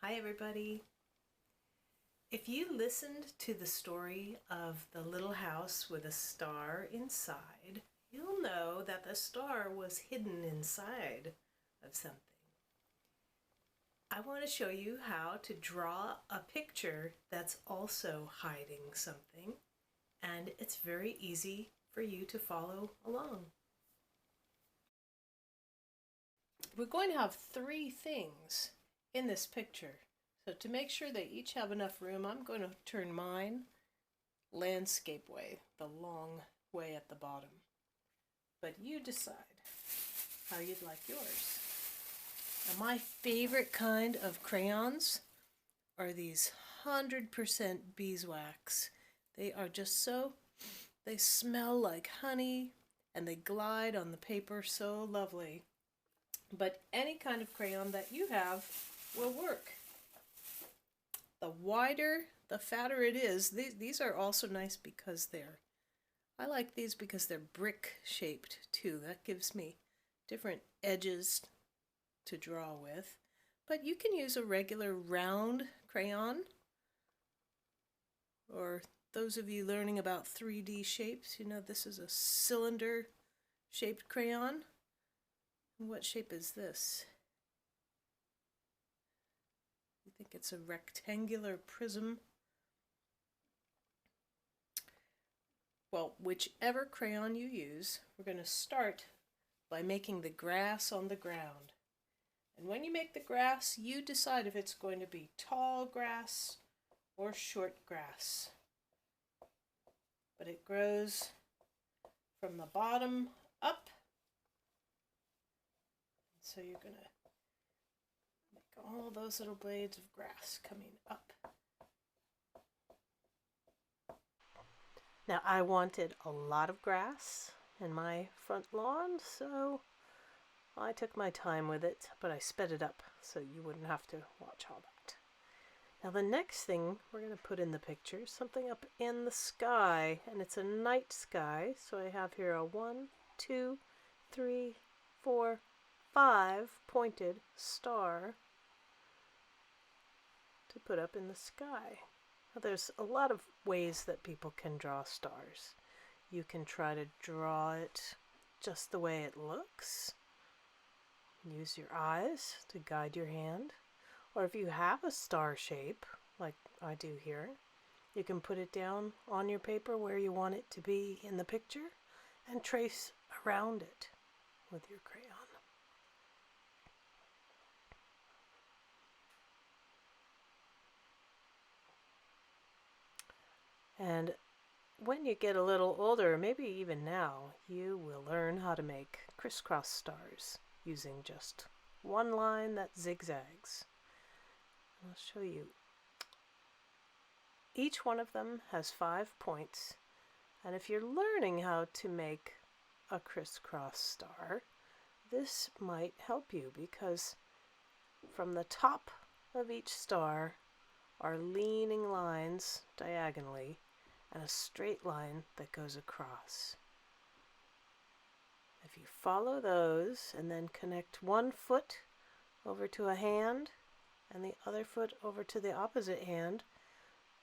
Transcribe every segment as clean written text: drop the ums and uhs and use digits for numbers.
Hi everybody. If you listened to the story of the little house with a star inside, you'll know that the star was hidden inside of something. I want to show you how to draw a picture that's also hiding something, and it's very easy for you to follow along. We're going to have three things in this picture. So to make sure they each have enough room, I'm going to turn mine landscape way, the long way at the bottom. But you decide how you'd like yours. Now my favorite kind of crayons are these 100% beeswax. They are just they smell like honey and they glide on the paper so lovely. But any kind of crayon that you have will work. The wider, the fatter it is. These are also nice because I like these because they're brick shaped too. That gives me different edges to draw with. But you can use a regular round crayon, or those of you learning about 3D shapes, you know this is a cylinder shaped crayon. What shape is this? You think it's a rectangular prism? Well, whichever crayon you use, we're going to start by making the grass on the ground. And when you make the grass, you decide if it's going to be tall grass or short grass. But it grows from the bottom up. So you're going to make all those little blades of grass coming up. Now I wanted a lot of grass in my front lawn, so I took my time with it, but I sped it up so you wouldn't have to watch all that. Now the next thing we're going to put in the picture is something up in the sky, and it's a night sky. So I have here a 1, 2, 3, 4, 5 pointed star to put up in the sky. Now, there's a lot of ways that people can draw stars. You can try to draw it just the way it looks. Use your eyes to guide your hand. Or if you have a star shape, like I do here, you can put it down on your paper where you want it to be in the picture and trace around it with your crayon. And when you get a little older, maybe even now, you will learn how to make crisscross stars using just one line that zigzags. I'll show you. Each one of them has 5 points, and if you're learning how to make a crisscross star, this might help you because from the top of each star are leaning lines diagonally and a straight line that goes across. If you follow those and then connect one foot over to a hand and the other foot over to the opposite hand,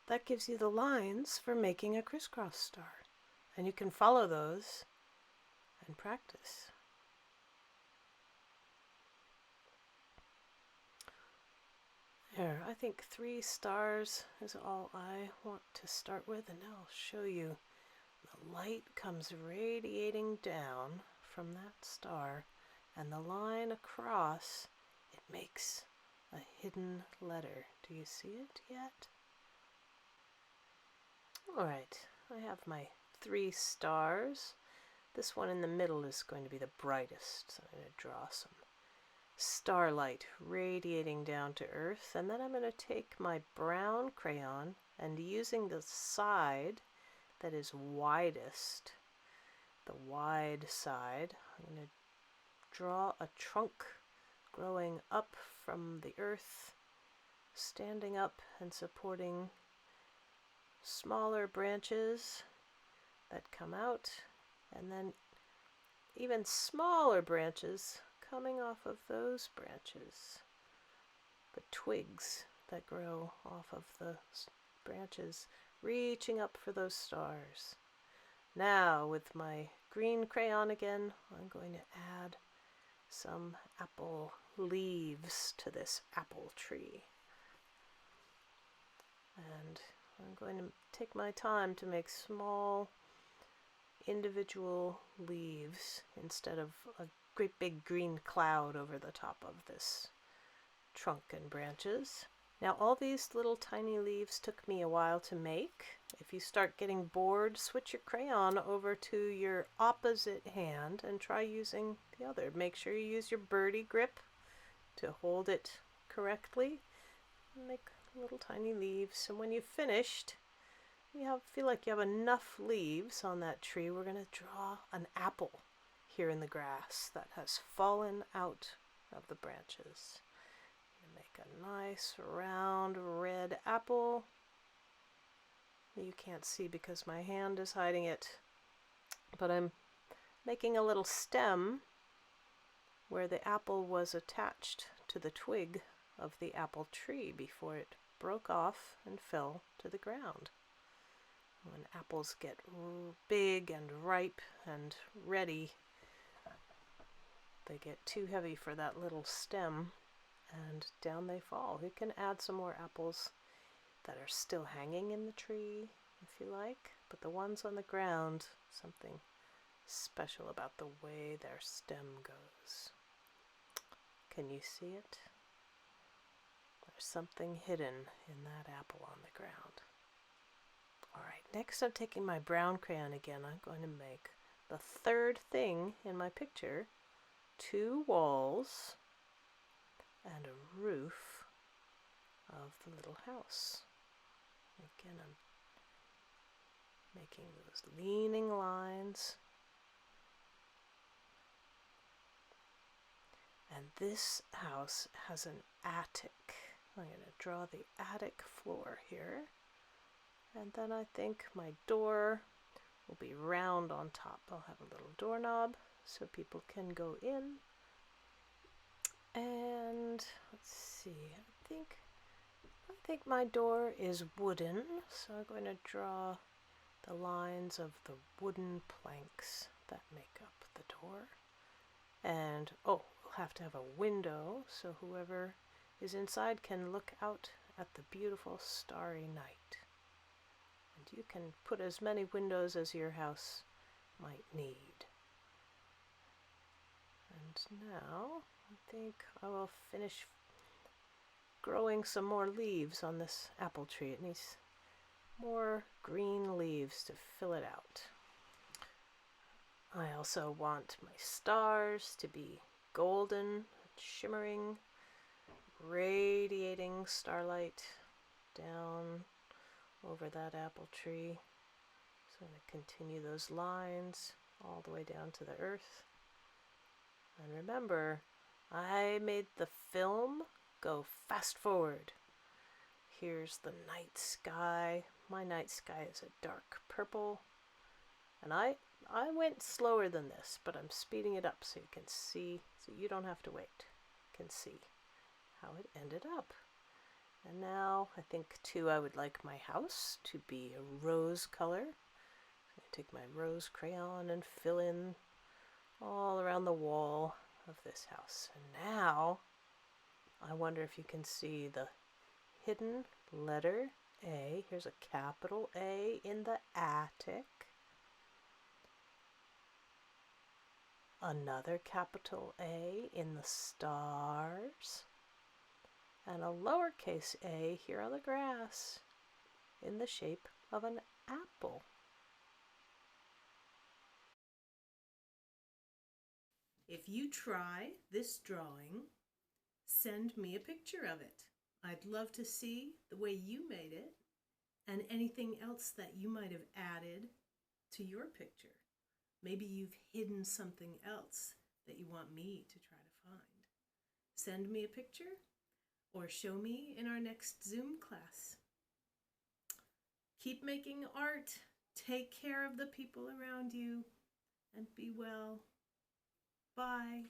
that gives you the lines for making a crisscross star. And you can follow those and practice. There, I think 3 stars is all I want to start with, and now I'll show you. The light comes radiating down from that star, and the line across, it makes a hidden letter. Do you see it yet? Alright, I have my 3 stars. This one in the middle is going to be the brightest, so I'm going to draw some starlight radiating down to earth, and then I'm going to take my brown crayon and using the side that is widest, the wide side, I'm going to draw a trunk growing up from the earth, standing up and supporting smaller branches that come out, and then even smaller branches coming off of those branches, the twigs that grow off of the branches, reaching up for those stars. Now, with my green crayon again, I'm going to add some apple leaves to this apple tree. And I'm going to take my time to make small individual leaves instead of a great big green cloud over the top of this trunk and branches. Now all these little tiny leaves took me a while to make. If you start getting bored, switch your crayon over to your opposite hand and try using the other. Make sure you use your birdie grip to hold it correctly. Make little tiny leaves, and when you've finished, feel like you have enough leaves on that tree, we're going to draw an apple here in the grass that has fallen out of the branches. Make a nice round red apple. You can't see because my hand is hiding it, but I'm making a little stem where the apple was attached to the twig of the apple tree before it broke off and fell to the ground. When apples get big and ripe and ready, they get too heavy for that little stem, and down they fall. You can add some more apples that are still hanging in the tree if you like, but the ones on the ground, something special about the way their stem goes. Can you see it? There's something hidden in that apple on the ground. Alright, next I'm taking my brown crayon again. I'm going to make the third thing in my picture, 2 walls and a roof of the little house. Again, I'm making those leaning lines. And this house has an attic. I'm going to draw the attic floor here. And then I think my door will be round on top. I'll have a little doorknob so people can go in. And let's see, I think my door is wooden, so I'm going to draw the lines of the wooden planks that make up the door. And we'll have to have a window so whoever is inside can look out at the beautiful starry night. And you can put as many windows as your house might need. And now I think I will finish growing some more leaves on this apple tree. It needs more green leaves to fill it out. I also want my stars to be golden, shimmering, radiating starlight down over that apple tree. So I'm going to continue those lines all the way down to the earth. And remember, I made the film go fast forward. Here's the night sky. My night sky is a dark purple. And I went slower than this, but I'm speeding it up so you can see, so you don't have to wait. You can see how it ended up. And now I think too I would like my house to be a rose color. So I take my rose crayon and fill in all around the wall of this house. And now I wonder if you can see the hidden letter A. Here's a capital A in the attic. Another capital A in the stars. And a lowercase a here on the grass in the shape of an apple. If you try this drawing, send me a picture of it. I'd love to see the way you made it and anything else that you might have added to your picture. Maybe you've hidden something else that you want me to try to find. Send me a picture or show me in our next Zoom class. Keep making art. Take care of the people around you and be well. Bye.